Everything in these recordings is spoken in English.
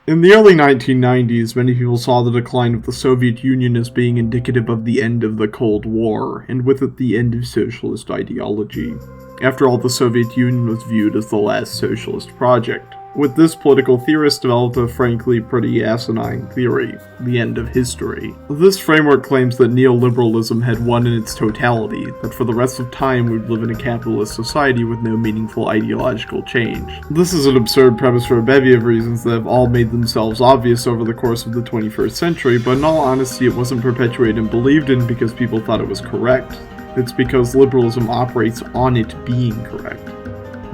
In the early 1990s, many people saw the decline of the Soviet Union as being indicative of the end of the Cold War, and with it the end of socialist ideology. After all, the Soviet Union was viewed as the last socialist project. With this, political theorists developed a frankly pretty asinine theory, the end of history. This framework claims that neoliberalism had won in its totality, that for the rest of time we'd live in a capitalist society with no meaningful ideological change. This is an absurd premise for a bevy of reasons that have all made themselves obvious over the course of the 21st century, but in all honesty it wasn't perpetuated and believed in because people thought it was correct. It's because liberalism operates on it being correct.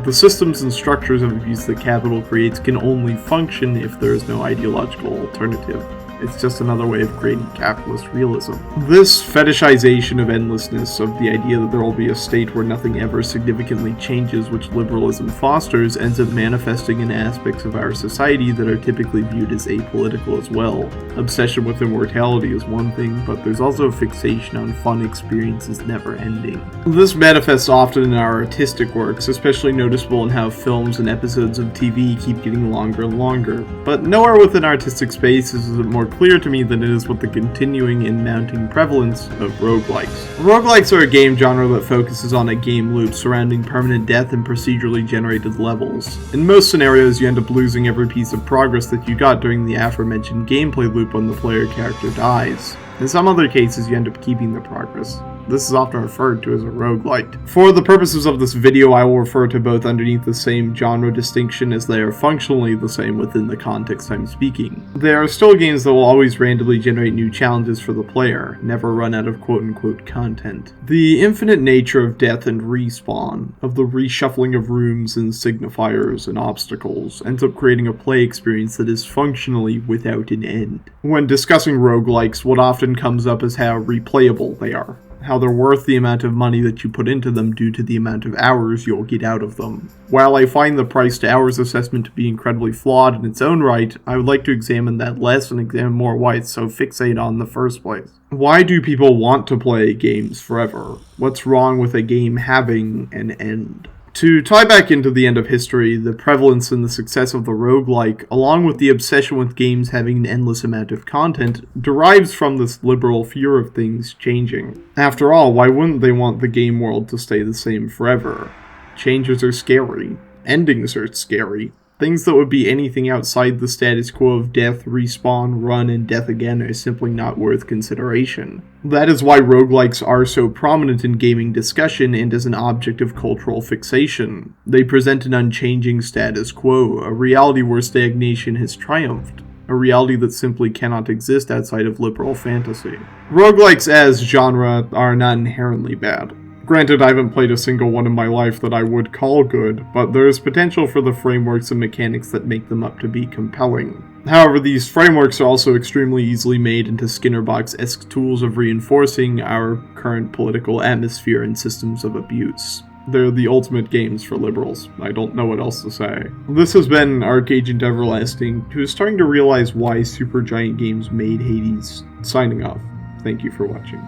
The systems and structures of abuse that capital creates can only function if there is no ideological alternative. It's just another way of creating capitalist realism. This fetishization of endlessness, of the idea that there will be a state where nothing ever significantly changes, which liberalism fosters, ends up manifesting in aspects of our society that are typically viewed as apolitical as well. Obsession with immortality is one thing, but there's also a fixation on fun experiences never ending. This manifests often in our artistic works, especially noticeable in how films and episodes of TV keep getting longer and longer. But nowhere within artistic spaces is it more clear to me than it is with the continuing and mounting prevalence of roguelikes. Roguelikes are a game genre that focuses on a game loop surrounding permanent death and procedurally generated levels. In most scenarios, you end up losing every piece of progress that you got during the aforementioned gameplay loop when the player character dies. In some other cases, you end up keeping the progress. This is often referred to as a roguelike. For the purposes of this video, I will refer to both underneath the same genre distinction as they are functionally the same within the context I'm speaking. There are still games that will always randomly generate new challenges for the player, never run out of quote-unquote content. The infinite nature of death and respawn, of the reshuffling of rooms and signifiers and obstacles, ends up creating a play experience that is functionally without an end. When discussing roguelikes, what often comes up is how replayable they are. How they're worth the amount of money that you put into them due to the amount of hours you'll get out of them. While I find the price to hours assessment to be incredibly flawed in its own right, I would like to examine that less and examine more why it's so fixated on in the first place. Why do people want to play games forever? What's wrong with a game having an end? To tie back into the end of history, the prevalence and the success of the roguelike, along with the obsession with games having an endless amount of content, derives from this liberal fear of things changing. After all, why wouldn't they want the game world to stay the same forever? Changes are scary. Endings are scary. Things that would be anything outside the status quo of death, respawn, run, and death again are simply not worth consideration. That is why roguelikes are so prominent in gaming discussion and as an object of cultural fixation. They present an unchanging status quo, a reality where stagnation has triumphed. A reality that simply cannot exist outside of liberal fantasy. Roguelikes as genre are not inherently bad. Granted, I haven't played a single one in my life that I would call good, but there is potential for the frameworks and mechanics that make them up to be compelling. However, these frameworks are also extremely easily made into Skinnerbox-esque tools of reinforcing our current political atmosphere and systems of abuse. They're the ultimate games for liberals. I don't know what else to say. This has been Archagent Everlasting, who is starting to realize why Supergiant Games made Hades. Signing off. Thank you for watching.